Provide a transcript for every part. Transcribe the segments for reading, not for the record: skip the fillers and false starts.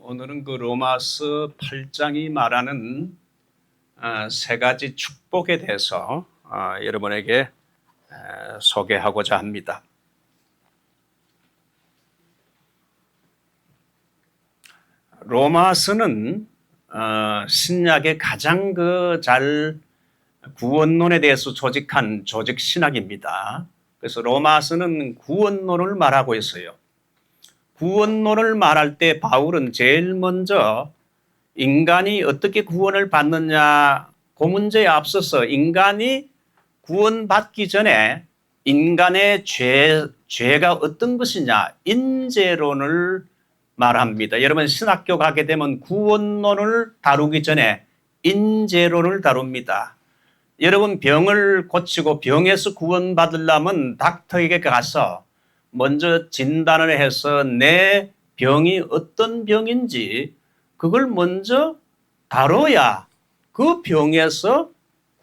오늘은 그 로마서 8장이 말하는 세 가지 축복에 대해서 여러분에게 소개하고자 합니다. 로마서는 신약의 가장 잘 구원론에 대해서 조직한 조직 신학입니다. 그래서 로마서는 구원론을 말하고 있어요. 구원론을 말할 때 바울은 제일 먼저 인간이 어떻게 구원을 받느냐 그 문제에 앞서서 인간이 구원받기 전에 인간의 죄가 어떤 것이냐 인재론을 말합니다. 여러분 신학교 가게 되면 구원론을 다루기 전에 인재론을 다룹니다. 여러분 병을 고치고 병에서 구원받으려면 닥터에게 가서 먼저 진단을 해서 내 병이 어떤 병인지 그걸 먼저 다뤄야 그 병에서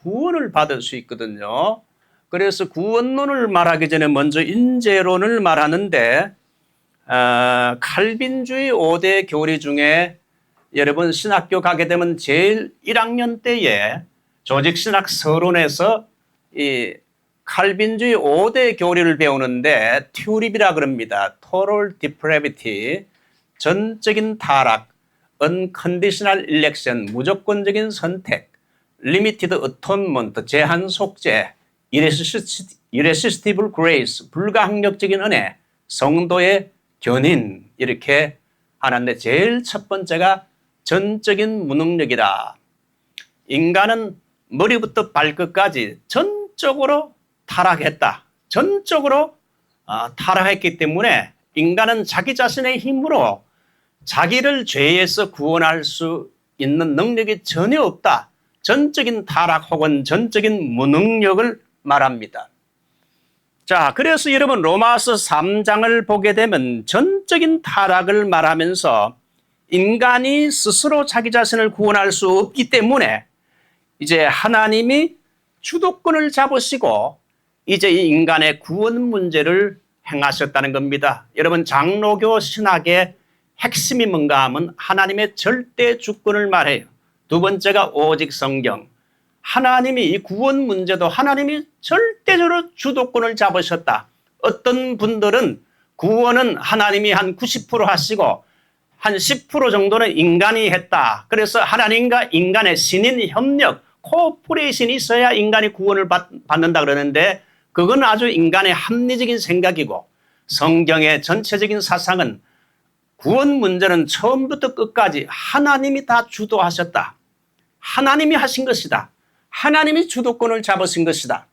구원을 받을 수 있거든요. 그래서 구원론을 말하기 전에 먼저 인재론을 말하는데 칼빈주의 5대 교리 중에 여러분 신학교 가게 되면 제일 1학년 때에 조직신학 서론에서 이 칼빈주의 5대 교리를 배우는데 튜립이라 그럽니다. Total Depravity, 전적인 타락, Unconditional Election, 무조건적인 선택, Limited Atonement, 제한 속죄, Irresistible Grace, 불가항력적인 은혜, 성도의 견인 이렇게 하는데 제일 첫 번째가 전적인 무능력이다. 인간은 머리부터 발끝까지 전적으로 타락했다. 전적으로 타락했기 때문에 인간은 자기 자신의 힘으로 자기를 죄에서 구원할 수 있는 능력이 전혀 없다. 전적인 타락 혹은 전적인 무능력을 말합니다. 자, 그래서 여러분 로마서 3장을 보게 되면 전적인 타락을 말하면서 인간이 스스로 자기 자신을 구원할 수 없기 때문에 이제 하나님이 주도권을 잡으시고 이제 이 인간의 구원 문제를 행하셨다는 겁니다. 여러분 장로교 신학의 핵심이 뭔가 하면 하나님의 절대 주권을 말해요. 두 번째가 오직 성경. 하나님이 이 구원 문제도 하나님이 절대적으로 주도권을 잡으셨다. 어떤 분들은 구원은 하나님이 한 90% 하시고 한 10% 정도는 인간이 했다. 그래서 하나님과 인간의 신인 협력, 코퍼레이션이 있어야 인간이 구원을 받는다 그러는데 그건 아주 인간의 합리적인 생각이고 성경의 전체적인 사상은 구원 문제는 처음부터 끝까지 하나님이 다 주도하셨다. 하나님이 하신 것이다. 하나님이 주도권을 잡으신 것이다.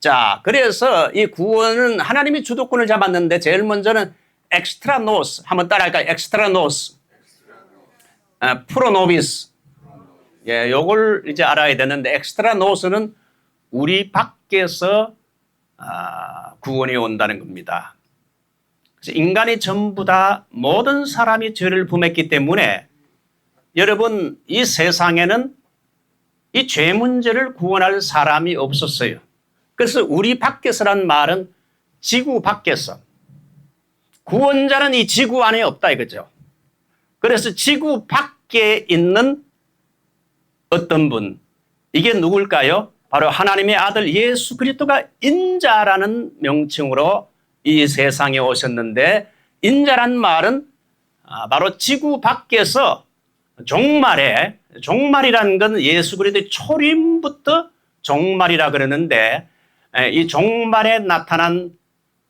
자, 그래서 이 구원은 하나님이 주도권을 잡았는데 제일 먼저는 엑스트라노스 한번 따라할까요? 엑스트라노스, 프로노비스. 예, 요걸 이제 알아야 되는데 엑스트라노스는 우리 밖에서 구원이 온다는 겁니다. 그래서 인간이 전부 다 모든 사람이 죄를 범했기 때문에 여러분 이 세상에는 이 죄 문제를 구원할 사람이 없었어요. 그래서 우리 밖에서란 말은 지구 밖에서 구원자는 이 지구 안에 없다 이거죠. 그래서 지구 밖에 있는 어떤 분 이게 누굴까요? 바로 하나님의 아들 예수 그리스도가 인자라는 명칭으로 이 세상에 오셨는데 인자란 말은 바로 지구 밖에서 종말이라는 건 예수 그리스도의 초림부터 종말이라 그러는데 이 종말에 나타난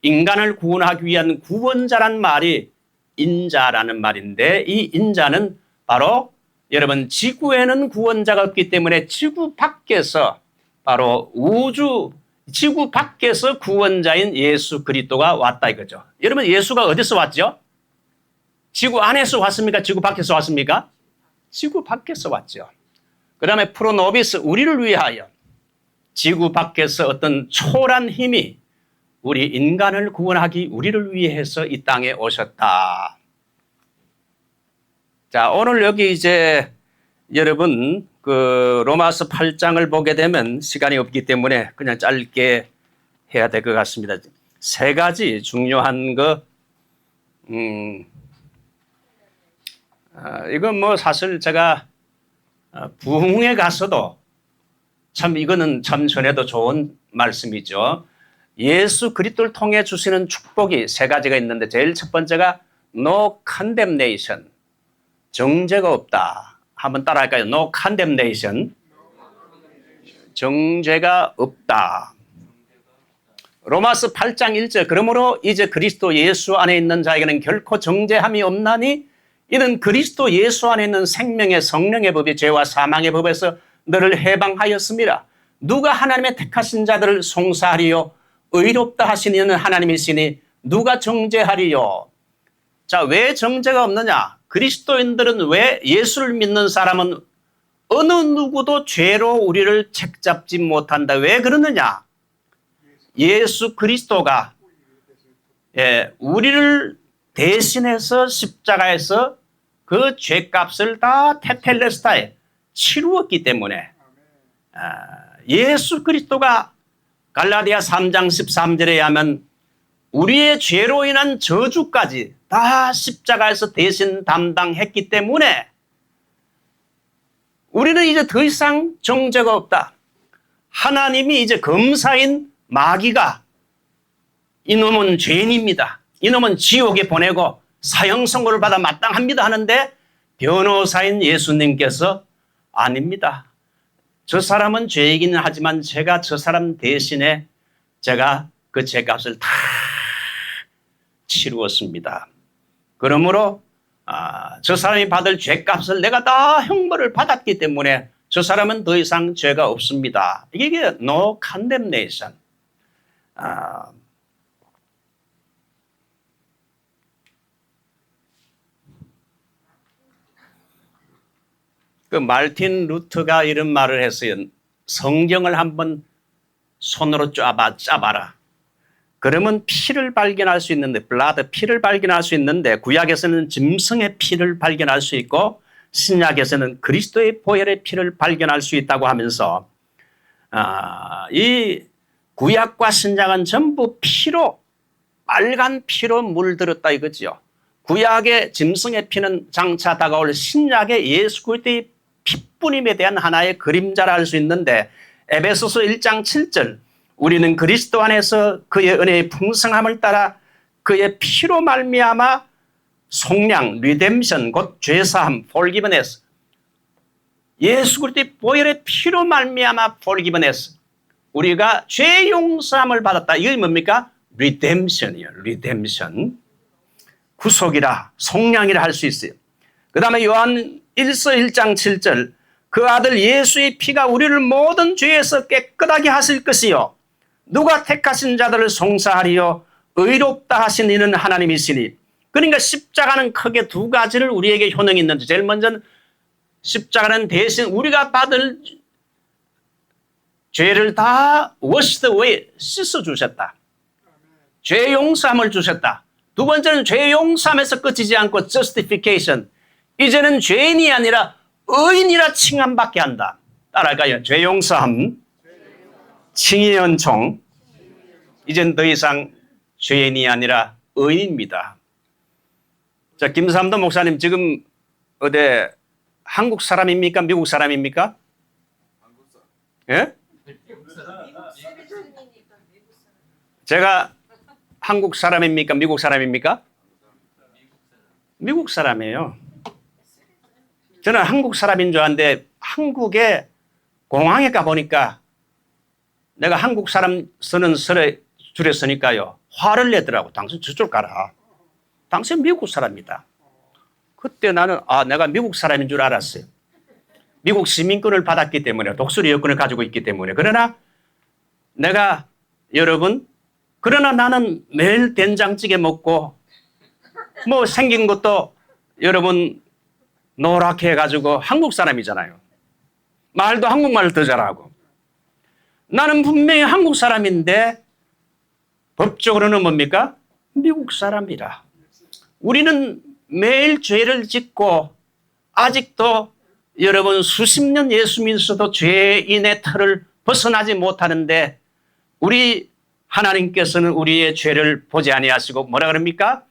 인간을 구원하기 위한 구원자란 말이 인자라는 말인데 이 인자는 바로 여러분 지구에는 구원자가 없기 때문에 지구 밖에서 바로 지구 밖에서 구원자인 예수 그리스도가 왔다 이거죠. 여러분 예수가 어디서 왔죠? 지구 안에서 왔습니까? 지구 밖에서 왔습니까? 지구 밖에서 왔죠. 그 다음에 프로노비스 우리를 위하여 지구 밖에서 어떤 초란 힘이 우리 인간을 구원하기 우리를 위해서 이 땅에 오셨다. 자, 오늘 여기 이제 여러분 그 로마서 8장을 보게 되면 시간이 없기 때문에 그냥 짧게 해야 될 것 같습니다. 세 가지 중요한 거 이건 뭐 사실 제가 부흥에 가서도 참 이거는 참 전해도 좋은 말씀이죠. 예수 그리스도를 통해 주시는 축복이 세 가지가 있는데 제일 첫 번째가 no condemnation, 정죄가 없다. 한번 따라할까요? No condemnation, 정죄가 없다. 로마서 8장 1절 그러므로 이제 그리스도 예수 안에 있는 자에게는 결코 정죄함이 없나니 이는 그리스도 예수 안에 있는 생명의 성령의 법이 죄와 사망의 법에서 너를 해방하였습니다. 누가 하나님의 택하신 자들을 송사하리요 의롭다 하신 이는 하나님이시니 누가 정죄하리요. 자, 왜 정죄가 없느냐? 그리스도인들은 왜 예수를 믿는 사람은 어느 누구도 죄로 우리를 책잡지 못한다. 왜 그러느냐? 예수 그리스도가 우리를 대신해서 십자가에서 그 죄값을 다 테텔레스타에 치루었기 때문에 예수 그리스도가 갈라디아 3장 13절에 하면 우리의 죄로 인한 저주까지 다 십자가에서 대신 담당했기 때문에 우리는 이제 더 이상 정죄가 없다. 하나님이 이제 검사인 마귀가 이놈은 죄인입니다. 이놈은 지옥에 보내고 사형 선고를 받아 마땅합니다 하는데 변호사인 예수님께서 아닙니다. 저 사람은 죄이기는 하지만 제가 저 사람 대신에 제가 그 죄값을 다 치루었습니다. 그러므로 저 사람이 받을 죄값을 내가 다 형벌을 받았기 때문에 저 사람은 더 이상 죄가 없습니다. 이게 no condemnation. 그 마르틴 루터가 이런 말을 했어요. 성경을 한번 손으로 짜봐라. 그러면 피를 발견할 수 있는데, 피를 발견할 수 있는데, 구약에서는 짐승의 피를 발견할 수 있고, 신약에서는 그리스도의 보혈의 피를 발견할 수 있다고 하면서, 이 구약과 신약은 전부 피로, 빨간 피로 물들었다 이거지요. 구약의 짐승의 피는 장차 다가올 신약의 예수 그리스도의 피뿌림에 대한 하나의 그림자라 할 수 있는데 에베소서 1장 7절 우리는 그리스도 안에서 그의 은혜의 풍성함을 따라 그의 피로 말미암아 속량, 리뎀션, 곧 죄사함, forgiveness. 예수 그리스도의 보혈의 피로 말미암아 forgiveness. 우리가 죄 용서함을 받았다. 이게 뭡니까? 리뎀션이에요. 리뎀션. 구속이라, 속량이라 할 수 있어요. 그 다음에 요한 1서 1장 7절 그 아들 예수의 피가 우리를 모든 죄에서 깨끗하게 하실 것이요 누가 택하신 자들을 송사하리요 의롭다 하신 이는 하나님이시니. 그러니까 십자가는 크게 두 가지를 우리에게 효능이 있는데 제일 먼저는 십자가는 대신 우리가 받을 죄를 다 washed away 씻어주셨다. 죄 용서함을 주셨다. 두 번째는 죄 용서함에서 끝이지 않고 justification. 이제는 죄인이 아니라 의인이라 칭함받게 한다. 따라할까요? 죄 용서함, 칭의 연총. 이젠 더 이상 죄인이 아니라 의인입니다. 자, 김삼도 목사님 지금 어디 한국 사람입니까? 미국 사람입니까? 예? 제가 한국 사람입니까? 미국 사람입니까? 미국 사람이에요. 저는 한국 사람인 줄 알았는데 한국에 공항에 가보니까 내가 한국 사람 쓰는 줄에 서니까요. 화를 내더라고. 당신 저쪽 가라. 당신 미국 사람이다. 그때 나는 내가 미국 사람인 줄 알았어요. 미국 시민권을 받았기 때문에 독수리 여권을 가지고 있기 때문에. 그러나 내가 그러나 나는 매일 된장찌개 먹고 뭐 생긴 것도 여러분 노랗게 해가지고 한국 사람이잖아요. 말도 한국말을 더 잘하고. 나는 분명히 한국 사람인데 법적으로는 뭡니까? 미국 사람이라. 우리는 매일 죄를 짓고 아직도 여러분 수십 년 예수 믿어도 죄인의 틀을 벗어나지 못하는데 우리 하나님께서는 우리의 죄를 보지 아니하시고 뭐라 그럽니까?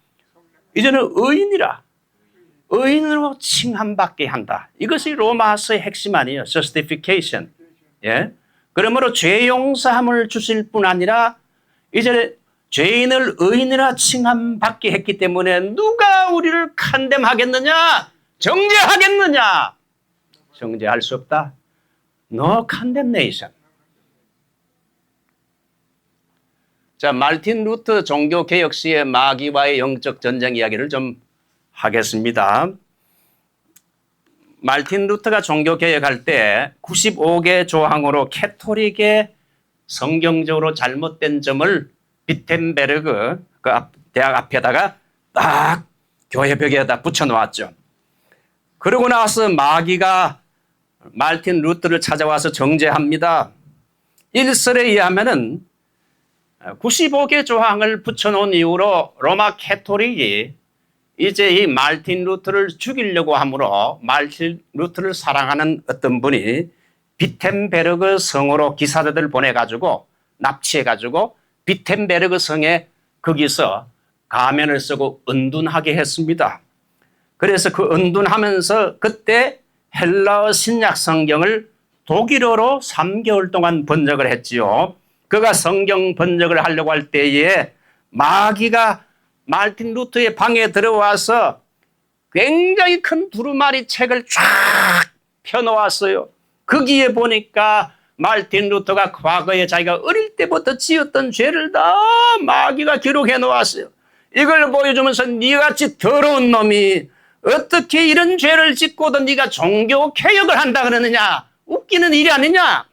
이제는 의인이라. 의인으로 칭함받게 한다. 이것이 로마서의 핵심 아니에요. justification. 예. 그러므로 죄 용서함을 주실 뿐 아니라 이제 죄인을 의인이라 칭함받게 했기 때문에 누가 우리를 condemn하겠느냐? 정죄하겠느냐? 정죄할 수 없다. No condemnation. 자, 마르틴 루터 종교개혁 시의 마귀와의 영적 전쟁 이야기를 좀 하겠습니다. 마르틴 루터가 종교개혁할 때 95개 조항으로 캐토릭의 성경적으로 잘못된 점을 비텐베르그 그 대학 앞에다가 딱 교회 벽에다 붙여놓았죠. 그러고 나서 마귀가 마르틴 루터를 찾아와서 정죄합니다. 일설에 의하면은 95개 조항을 붙여놓은 이후로 로마 캐토릭이 이제 이 마르틴 루터를 죽이려고 하므로 마르틴 루터를 사랑하는 어떤 분이 비텐베르그 성으로 기사들을 보내가지고 납치해가지고 비텐베르그 성에 거기서 가면을 쓰고 은둔하게 했습니다. 그래서 그 은둔하면서 그때 헬라어 신약 성경을 독일어로 3개월 동안 번역을 했지요. 그가 성경 번역을 하려고 할 때에 마귀가 마르틴 루터의 방에 들어와서 굉장히 큰 두루마리 책을 쫙 펴놓았어요. 거기에 보니까 마르틴 루터가 과거에 자기가 어릴 때부터 지었던 죄를 다 마귀가 기록해 놓았어요. 이걸 보여주면서 네같이 더러운 놈이 어떻게 이런 죄를 짓고도 네가 종교 개혁을 한다 그러느냐. 웃기는 일이 아니냐.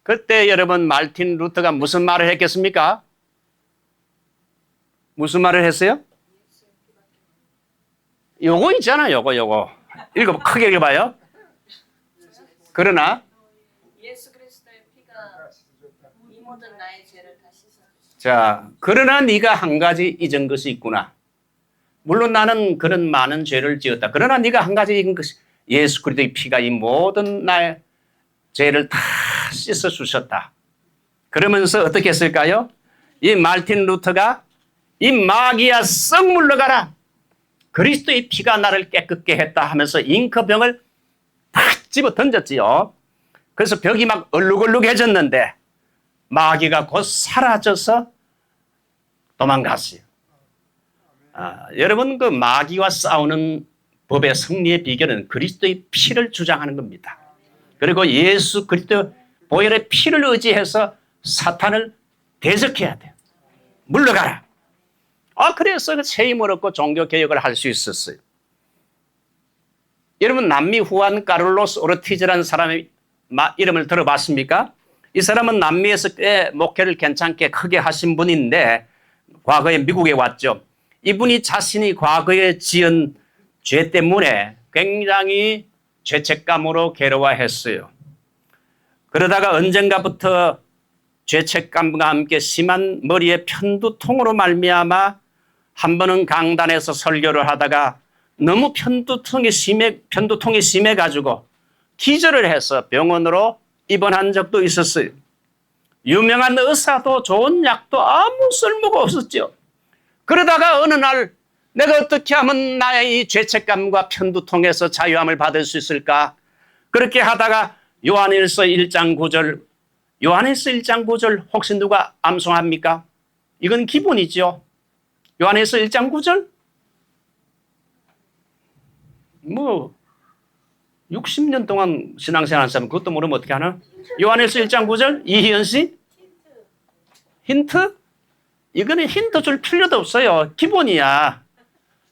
그때 여러분 마르틴 루터가 무슨 말을 했겠습니까? 무슨 말을 했어요? 요거 있잖아, 요거. 크게 읽어봐요. 그러나 예수 그리스도의 피가 이 모든 나의 죄를 다 씻어. 자, 그러나 네가 한 가지 잊은 것이 있구나. 물론 나는 그런 많은 죄를 지었다. 그러나 네가 한 가지 잊은 것이 예수 그리스도의 피가 이 모든 나의 죄를 다 씻어 주셨다. 그러면서 어떻게 했을까요? 이 마르틴 루터가 이 마귀야 썩 물러가라. 그리스도의 피가 나를 깨끗게 했다 하면서 잉크병을 딱 집어 던졌지요. 그래서 벽이 막 얼룩얼룩해졌는데 마귀가 곧 사라져서 도망갔어요. 여러분 그 마귀와 싸우는 법의 승리의 비결은 그리스도의 피를 주장하는 겁니다. 그리고 예수 그리스도 보혈의 피를 의지해서 사탄을 대적해야 돼요. 물러가라. 그래서 새 힘을 얻고 종교개혁을 할 수 있었어요. 여러분 남미 후안 카를로스 오르티즈라는 사람의 이름을 들어봤습니까? 이 사람은 남미에서 꽤 목회를 괜찮게 크게 하신 분인데 과거에 미국에 왔죠. 이분이 자신이 과거에 지은 죄 때문에 굉장히 죄책감으로 괴로워했어요. 그러다가 언젠가부터 죄책감과 함께 심한 머리에 편두통으로 말미암아 한 번은 강단에서 설교를 하다가 너무 편두통이 심해가지고 기절을 해서 병원으로 입원한 적도 있었어요. 유명한 의사도 좋은 약도 아무 쓸모가 없었죠. 그러다가 어느 날 내가 어떻게 하면 나의 이 죄책감과 편두통에서 자유함을 받을 수 있을까? 그렇게 하다가 요한일서 1장 9절, 요한일서 1장 9절 혹시 누가 암송합니까? 이건 기본이죠. 요한일서 1장 9절? 60년 동안 신앙생활 한 사람 그것도 모르면 어떻게 하나? 요한일서 1장 9절? 이희연 씨? 힌트? 이거는 힌트 줄 필요도 없어요. 기본이야.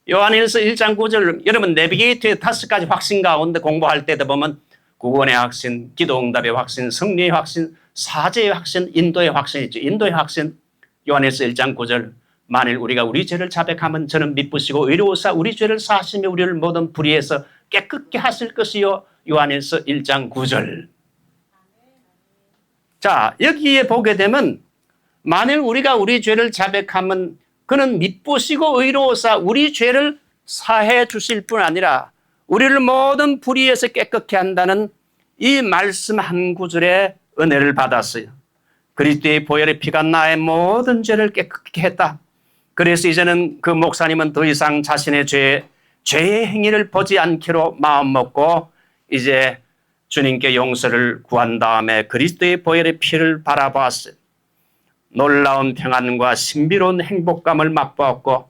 요한일서 1장 9절 여러분 내비게이터의 5가지 확신 가운데 공부할 때도 보면 구원의 확신, 기도응답의 확신, 승리의 확신, 사죄의 확신, 인도의 확신이 있죠. 인도의 확신. 요한일서 1장 9절 만일 우리가 우리 죄를 자백하면 저는 미쁘시고 의로우사 우리 죄를 사하시며 우리를 모든 불의에서 깨끗게 하실 것이요. 요한일서 1장 9절. 자, 여기에 보게 되면 만일 우리가 우리 죄를 자백하면 그는 미쁘시고 의로우사 우리 죄를 사해 주실 뿐 아니라 우리를 모든 불의에서 깨끗게 한다는 이 말씀 한 구절에 은혜를 받았어요. 그리스도의 보혈의 피가 나의 모든 죄를 깨끗게 했다. 그래서 이제는 그 목사님은 더 이상 자신의 죄에 죄의 행위를 보지 않기로 마음먹고 이제 주님께 용서를 구한 다음에 그리스도의 보혈의 피를 바라보았어요. 놀라운 평안과 신비로운 행복감을 맛보았고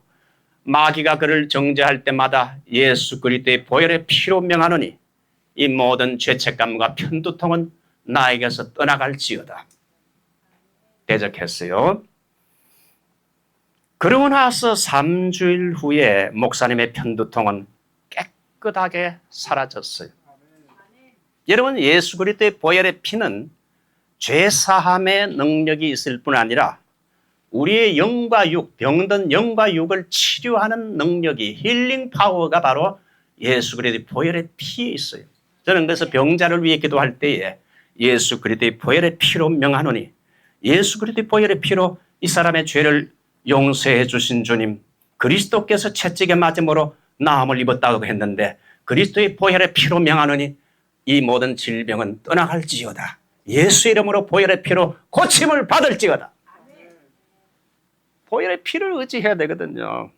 마귀가 그를 정죄할 때마다 예수 그리스도의 보혈의 피로 명하노니 이 모든 죄책감과 편두통은 나에게서 떠나갈지어다. 대적했어요. 그러고 나서 3주일 후에 목사님의 편두통은 깨끗하게 사라졌어요. 여러분, 예수 그리스도의 보혈의 피는 죄사함의 능력이 있을 뿐 아니라 우리의 영과 육, 병든 영과 육을 치료하는 능력이 힐링 파워가 바로 예수 그리스도의 보혈의 피에 있어요. 저는 그래서 병자를 위해 기도할 때에 예수 그리스도의 보혈의 피로 명하노니 예수 그리스도의 보혈의 피로 이 사람의 죄를 용서해 주신 주님, 그리스도께서 채찍에 맞음으로 나음을 입었다고 했는데 그리스도의 보혈의 피로 명하노니 이 모든 질병은 떠나갈지어다. 예수 이름으로 보혈의 피로 고침을 받을지어다. 보혈의 피를 의지해야 되거든요.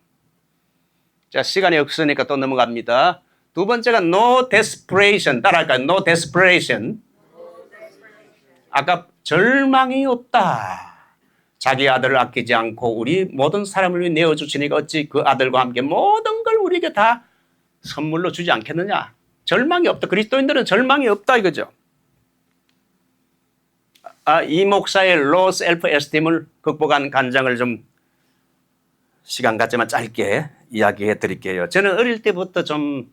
자, 시간이 없으니까 또 넘어갑니다. 두 번째가 no desperation. 따라할까요? No desperation. 아까 절망이 없다. 자기 아들을 아끼지 않고 우리 모든 사람을 위해 내어주시니까 어찌 그 아들과 함께 모든 걸 우리에게 다 선물로 주지 않겠느냐. 절망이 없다. 그리스도인들은 절망이 없다 이거죠. 이 목사의 low self-esteem을 극복한 간장을 좀 시간 갖지만 짧게 이야기해 드릴게요. 저는 어릴 때부터 좀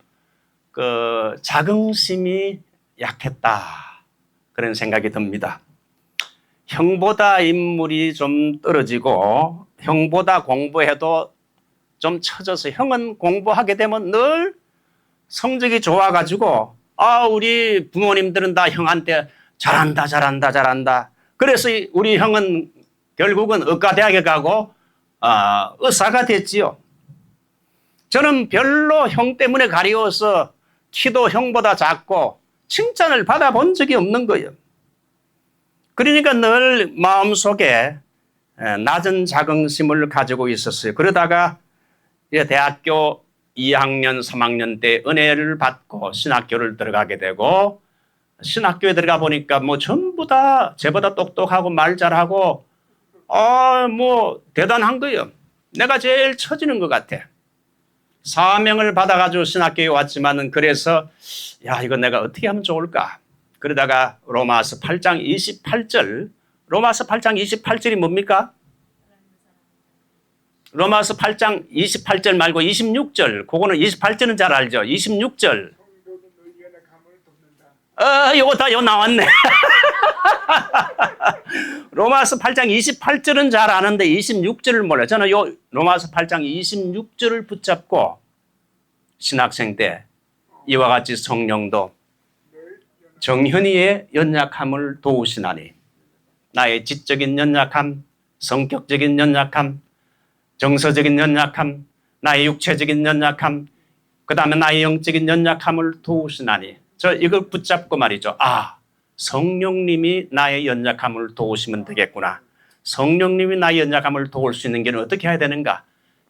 자긍심이 약했다. 그런 생각이 듭니다. 형보다 인물이 좀 떨어지고 형보다 공부해도 좀 처져서 형은 공부하게 되면 늘 성적이 좋아가지고 우리 부모님들은 다 형한테 잘한다. 그래서 우리 형은 결국은 의과대학에 가고 의사가 됐지요. 저는 별로 형 때문에 가리워서 키도 형보다 작고 칭찬을 받아본 적이 없는 거예요. 그러니까 늘 마음속에 낮은 자긍심을 가지고 있었어요. 그러다가 대학교 2학년, 3학년 때 은혜를 받고 신학교를 들어가게 되고 신학교에 들어가 보니까 뭐 전부 다 저보다 똑똑하고 말 잘하고 뭐 대단한 거예요. 내가 제일 처지는 것 같아. 사명을 받아가지고 신학교에 왔지만은 그래서 이거 내가 어떻게 하면 좋을까? 그러다가 로마서 8장 28절, 로마서 8장 28절이 뭡니까? 로마서 8장 28절 말고 26절, 그거는 28절은 잘 알죠? 26절. 요거 다 나왔네. 로마서 8장 28절은 잘 아는데 26절을 몰라요. 저는 로마서 8장 26절을 붙잡고 신학생 때 이와 같이 성령도 정현이의 연약함을 도우시나니 나의 지적인 연약함, 성격적인 연약함, 정서적인 연약함, 나의 육체적인 연약함, 그 다음에 나의 영적인 연약함을 도우시나니 저 이걸 붙잡고 말이죠. 성령님이 나의 연약함을 도우시면 되겠구나. 성령님이 나의 연약함을 도울 수 있는 길은 어떻게 해야 되는가?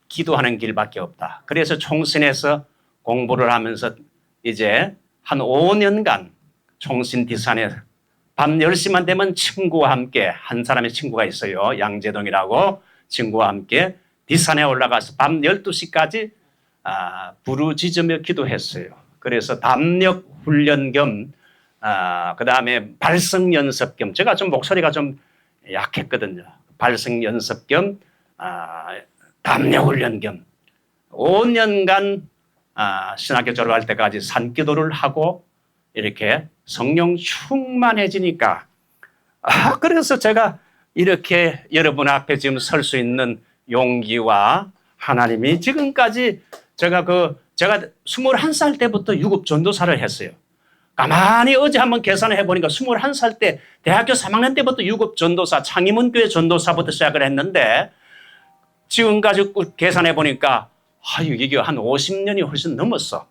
기도하는 길밖에 없다. 그래서 총신에서 공부를 하면서 이제 한 5년간 총신 뒷산에 밤 10시만 되면 친구와 함께 한 사람의 친구가 있어요. 양재동이라고 친구와 함께 뒷산에 올라가서 밤 12시까지 부르짖으며 기도했어요. 그래서 담력 훈련 겸 그 다음에 발성 연습 겸 제가 좀 목소리가 좀 약했거든요. 발성 연습 겸 담력 훈련 겸 5년간 신학교 졸업할 때까지 산기도를 하고 이렇게 성령 충만해지니까 그래서 제가 이렇게 여러분 앞에 지금 설 수 있는 용기와 하나님이 지금까지 제가 21살 때부터 유급 전도사를 했어요. 가만히 어제 한번 계산을 해보니까 21살 때 대학교 3학년 때부터 유급 전도사 창의문교회 전도사부터 시작을 했는데 지금까지 계산해보니까 이게 한 50년이 훨씬 넘었어.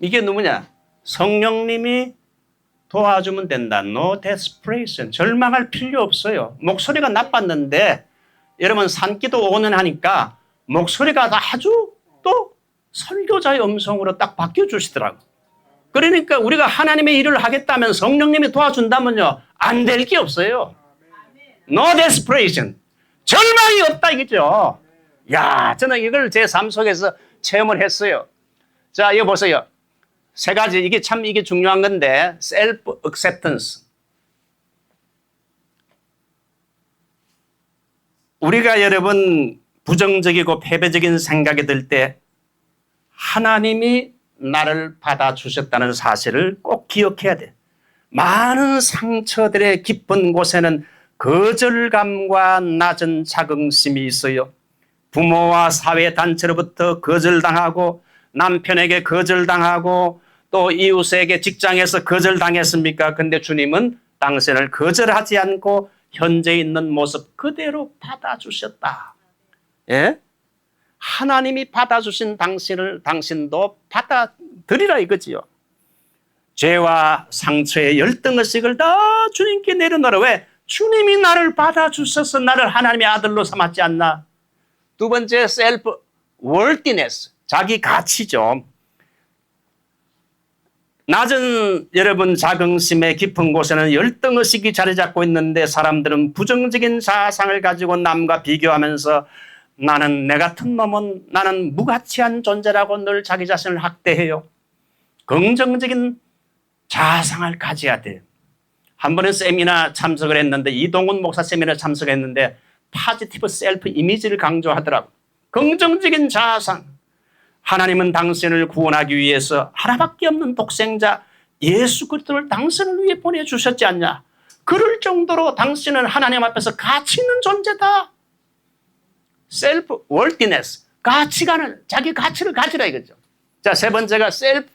이게 누구냐? 성령님이 도와주면 된다. No desperation. 절망할 필요 없어요. 목소리가 나빴는데 여러분 산기도 5년 하니까 목소리가 아주 또 설교자의 음성으로 딱 바뀌어주시더라고. 그러니까 우리가 하나님의 일을 하겠다면 성령님이 도와준다면요, 안 될 게 없어요. No desperation. 절망이 없다 이거죠. 야, 저는 이걸 제 삶 속에서 체험을 했어요. 자, 이거 보세요. 세 가지, 이게 중요한 건데, self acceptance. 우리가 여러분 부정적이고 패배적인 생각이 들 때 하나님이 나를 받아주셨다는 사실을 꼭 기억해야 돼. 많은 상처들의 깊은 곳에는 거절감과 낮은 자긍심이 있어요. 부모와 사회단체로부터 거절당하고 남편에게 거절당하고 또 이웃에게 직장에서 거절당했습니까? 근데 주님은 당신을 거절하지 않고 현재 있는 모습 그대로 받아주셨다. 예? 하나님이 받아주신 당신도 받아들이라 이거지요. 죄와 상처의 열등의식을 다 주님께 내려놓으라. 왜? 주님이 나를 받아주셔서 나를 하나님의 아들로 삼았지 않나? 두 번째, self worthiness, 자기 가치죠. 낮은 여러분 자긍심의 깊은 곳에는 열등의식이 자리 잡고 있는데 사람들은 부정적인 자아상을 가지고 남과 비교하면서 나는 내 같은 놈은 나는 무가치한 존재라고 늘 자기 자신을 학대해요. 긍정적인 자아상을 가져야 돼요. 한 번은 세미나 참석을 했는데 이동훈 목사 세미나 참석했는데 파지티브 셀프 이미지를 강조하더라고. 긍정적인 자아상. 하나님은 당신을 구원하기 위해서 하나밖에 없는 독생자 예수 그리스도를 당신을 위해 보내주셨지 않냐. 그럴 정도로 당신은 하나님 앞에서 가치 있는 존재다. 셀프 월티네스, 가치관을, 자기 가치를 가지라 이거죠. 자, 세 번째가 셀프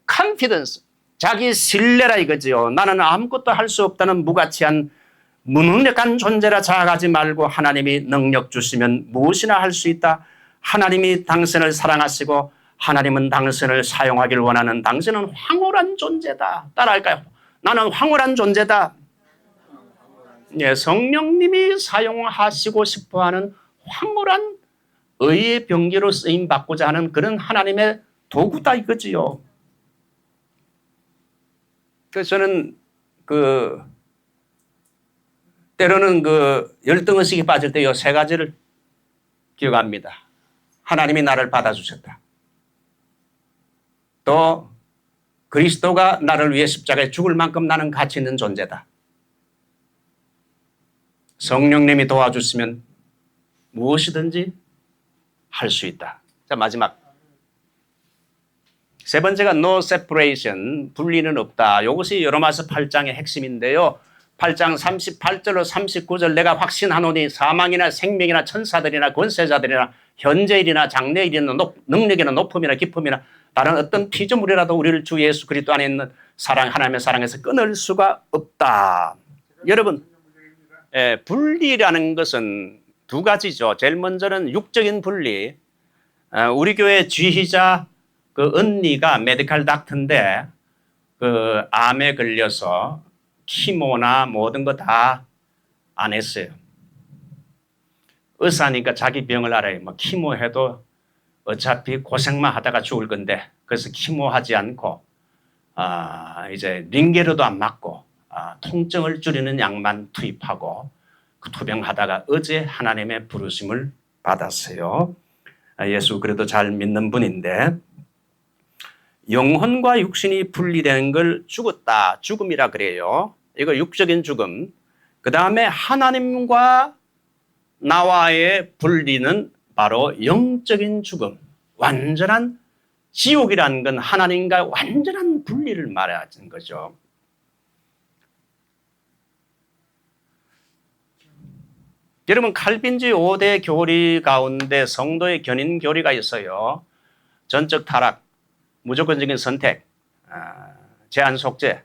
컨피던스, 자기 신뢰라 이거죠. 나는 아무것도 할 수 없다는 무가치한 무능력한 존재라 자각하지 말고 하나님이 능력 주시면 무엇이나 할 수 있다. 하나님이 당신을 사랑하시고 하나님은 당신을 사용하길 원하는 당신은 황홀한 존재다. 따라할까요? 나는 황홀한 존재다. 예, 성령님이 사용하시고 싶어하는 황홀한 의의 병기로 쓰임받고자 하는 그런 하나님의 도구다 이거지요. 그래서 저는 때로는 열등의식이 빠질 때 이 세 가지를 기억합니다. 하나님이 나를 받아주셨다. 또 그리스도가 나를 위해 십자가에 죽을 만큼 나는 가치 있는 존재다. 성령님이 도와주시면 무엇이든지 할 수 있다. 자, 마지막. 세 번째가 no separation, 분리는 없다. 이것이 로마서 8장의 핵심인데요. 8장 38절로 39절 내가 확신하노니 사망이나 생명이나 천사들이나 권세자들이나 현재일이나 장래일이나 능력이나 높음이나 깊음이나 다른 어떤 피조물이라도 우리를 주 예수 그리스도 안에 있는 하나님의 사랑에서 끊을 수가 없다. 여러분, 분리라는 것은 두 가지죠. 제일 먼저는 육적인 분리. 우리 교회 지휘자 언니가 메디컬 닥터인데 암에 걸려서 키모나 모든 거 다 안 했어요. 의사니까 자기 병을 알아요. 뭐 키모해도 어차피 고생만 하다가 죽을 건데 그래서 키모하지 않고 이제 링게르도 안 맞고 통증을 줄이는 약만 투입하고 투병하다가 어제 하나님의 부르심을 받았어요. 예수 그래도 잘 믿는 분인데 영혼과 육신이 분리되는 걸 죽었다. 죽음이라 그래요. 이거 육적인 죽음. 그 다음에 하나님과 나와의 분리는 바로 영적인 죽음. 완전한 지옥이라는 건 하나님과 완전한 분리를 말하는 거죠. 여러분 칼빈주의 5대 교리 가운데 성도의 견인 교리가 있어요. 전적 타락, 무조건적인 선택, 제한 속죄,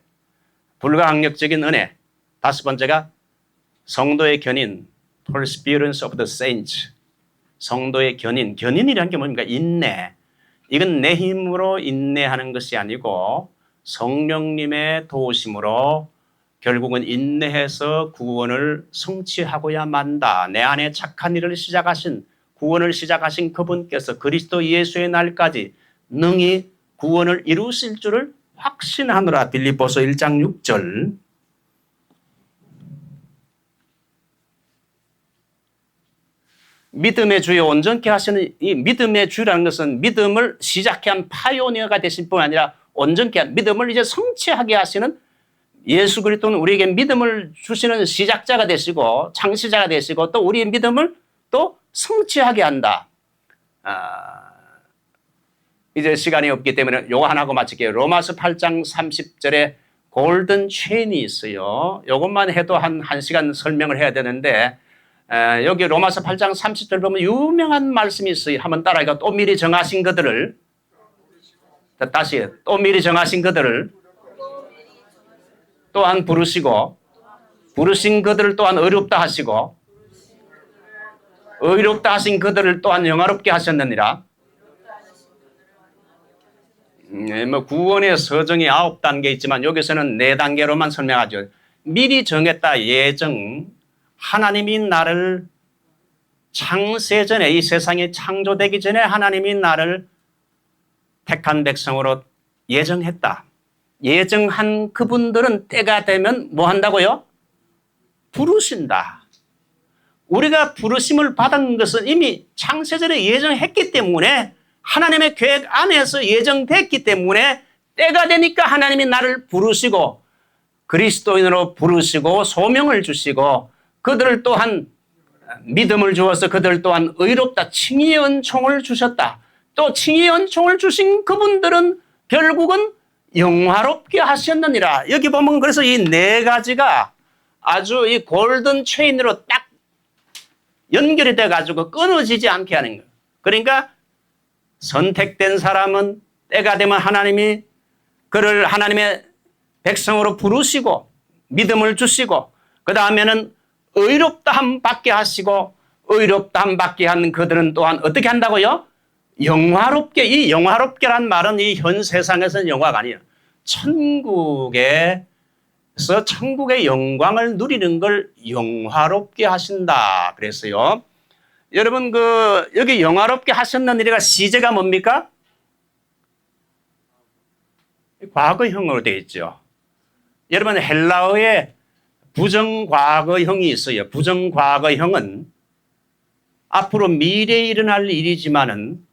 불가항력적인 은혜. 다섯 번째가 성도의 견인, perseverance of the saints. 성도의 견인. 견인이라는 게 뭡니까? 인내. 이건 내 힘으로 인내하는 것이 아니고 성령님의 도우심으로 결국은 인내해서 구원을 성취하고야 만다. 내 안에 착한 일을 시작하신 구원을 시작하신 그분께서 그리스도 예수의 날까지 능히 구원을 이루실 줄을 확신하노라. 빌립보서 1장 6절. 믿음의 주요 온전케 하시는 이 믿음의 주라는 것은 믿음을 시작해 한 파이오니어가 되실 뿐 아니라 온전케 한 믿음을 이제 성취하게 하시는 예수 그리스도는 우리에게 믿음을 주시는 시작자가 되시고 창시자가 되시고 또 우리의 믿음을 또 성취하게 한다. 이제 시간이 없기 때문에 요거 하나 하고 마칠게요. 로마서 8장 30절에 골든 체인이 있어요. 요것만 해도 한 1시간 설명을 해야 되는데 여기 로마서 8장 30절 보면 유명한 말씀이 있어요. 한번 따라해가 또 미리 정하신 그들을 다시 또 미리 정하신 그들을 또한 부르시고 부르신 그들을 또한 의롭다 하시고 의롭다 하신 그들을 또한 영화롭게 하셨느니라. 뭐 구원의 서정이 9단계 있지만 여기서는 4단계로만 설명하죠. 미리 정했다. 예정. 하나님이 나를 창세 전에 이 세상이 창조되기 전에 하나님이 나를 택한 백성으로 예정했다. 예정한 그분들은 때가 되면 뭐 한다고요? 부르신다. 우리가 부르심을 받은 것은 이미 창세전에 예정했기 때문에 하나님의 계획 안에서 예정됐기 때문에 때가 되니까 하나님이 나를 부르시고 그리스도인으로 부르시고 소명을 주시고 그들을 또한 믿음을 주어서 그들 또한 의롭다 칭의의 은총을 주셨다. 또 칭의의 은총을 주신 그분들은 결국은 영화롭게 하셨느니라. 여기 보면 그래서 이 4가지가 아주 이 골든 체인으로 딱 연결이 돼가지고 끊어지지 않게 하는 거예요. 그러니까 선택된 사람은 때가 되면 하나님이 그를 하나님의 백성으로 부르시고 믿음을 주시고 그 다음에는 의롭다함 받게 하시고 의롭다함 받게 하는 그들은 또한 어떻게 한다고요? 영화롭게. 이 영화롭게란 말은 이 현 세상에서는 영화가 아니에요. 천국에서 천국의 영광을 누리는 걸 영화롭게 하신다 그랬어요. 여러분 여기 영화롭게 하셨느니가 시제가 뭡니까? 과거형으로 되어 있죠. 여러분 헬라어에 부정과거형이 있어요. 부정과거형은 앞으로 미래에 일어날 일이지만은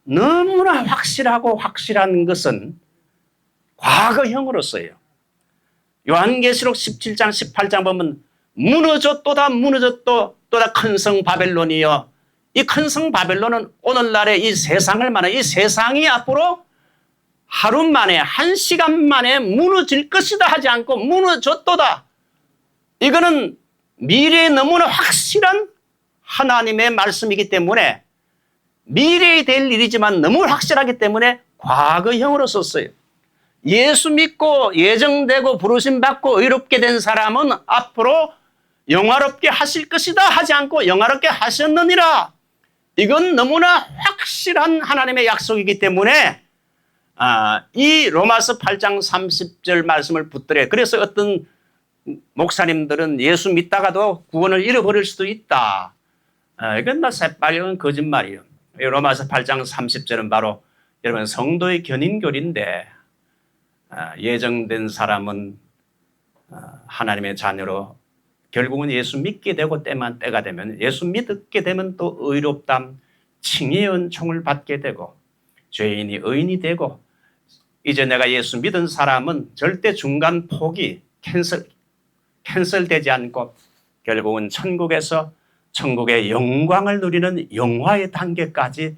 너무나 확실한 것은 과거형으로 써요. 요한계시록 17장 18장 보면 무너졌도다 큰 성 바벨론이여. 이 큰 성 바벨론은 오늘날의 이 세상을 말해 이 세상이 앞으로 하루 만에 1시간 만에 무너질 것이다 하지 않고 무너졌도다. 이거는 미래에 너무나 확실한 하나님의 말씀이기 때문에 미래에 될 일이지만 너무 확실하기 때문에 과거형으로 썼어요. 예수 믿고 예정되고 부르심받고 의롭게 된 사람은 앞으로 영화롭게 하실 것이다 하지 않고 영화롭게 하셨느니라. 이건 너무나 확실한 하나님의 약속이기 때문에 이 로마서 8장 30절 말씀을 붙들어요. 그래서 어떤 목사님들은 예수 믿다가도 구원을 잃어버릴 수도 있다. 이건 다 새빨간 거짓말이에요. 로마서 8장 30절은 바로 여러분 성도의 견인교리인데 예정된 사람은 하나님의 자녀로 결국은 예수 믿게 되고 때가 되면 예수 믿게 되면 또 의롭담 칭의의 은총을 받게 되고 죄인이 의인이 되고 이제 내가 예수 믿은 사람은 절대 중간 포기 캔슬되지 않고 결국은 천국에서 천국의 영광을 누리는 영화의 단계까지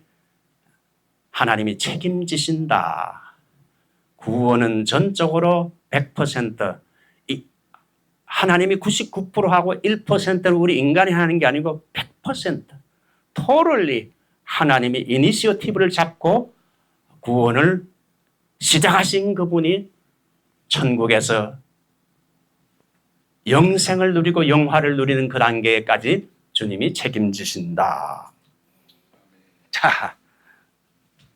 하나님이 책임지신다. 구원은 전적으로 100% 하나님이 99%하고 1%를 우리 인간이 하는 게 아니고 100% totally 하나님이 이니시어티브를 잡고 구원을 시작하신 그분이 천국에서 영생을 누리고 영화를 누리는 그 단계까지 주님이 책임지신다. 자,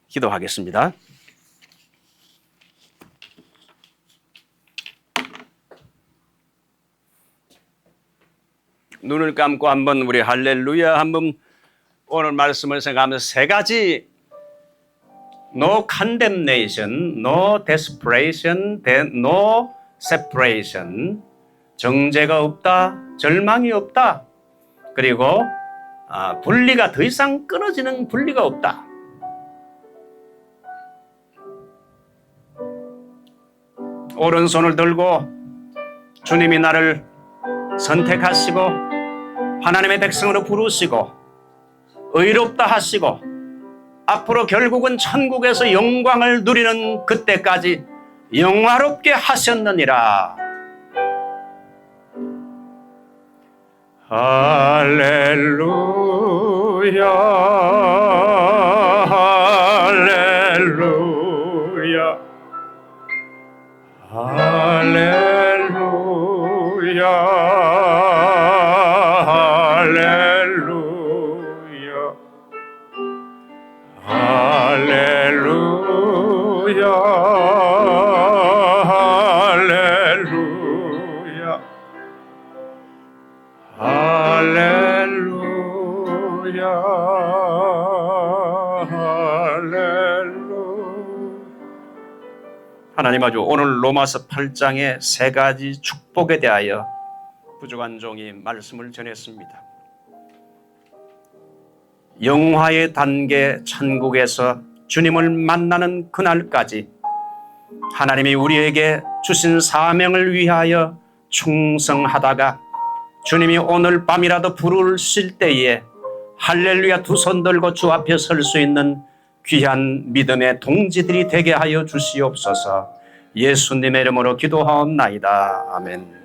기도하겠습니다. 눈을 감고 한번 우리 할렐루야 한번 오늘 말씀을 생각하면서 세 가지 no condemnation, no desperation, no separation. 정죄가 없다, 절망이 없다, 그리고 분리가 더 이상 끊어지는 분리가 없다. 오른손을 들고 주님이 나를 선택하시고 하나님의 백성으로 부르시고 의롭다 하시고 앞으로 결국은 천국에서 영광을 누리는 그때까지 영화롭게 하셨느니라. 할렐루야, 할렐루야, 할렐루야, 할렐루야, 할렐루야, 할렐루야, 할렐루야, 할렐루야. 하나님 아주 오늘 로마서 8장의 세 가지 축복에 대하여 부족한 종이 말씀을 전했습니다. 영화의 단계 천국에서 주님을 만나는 그날까지 하나님이 우리에게 주신 사명을 위하여 충성하다가 주님이 오늘 밤이라도 부르실 때에 할렐루야 두 손 들고 주 앞에 설 수 있는 귀한 믿음의 동지들이 되게 하여 주시옵소서. 예수님의 이름으로 기도하옵나이다. 아멘.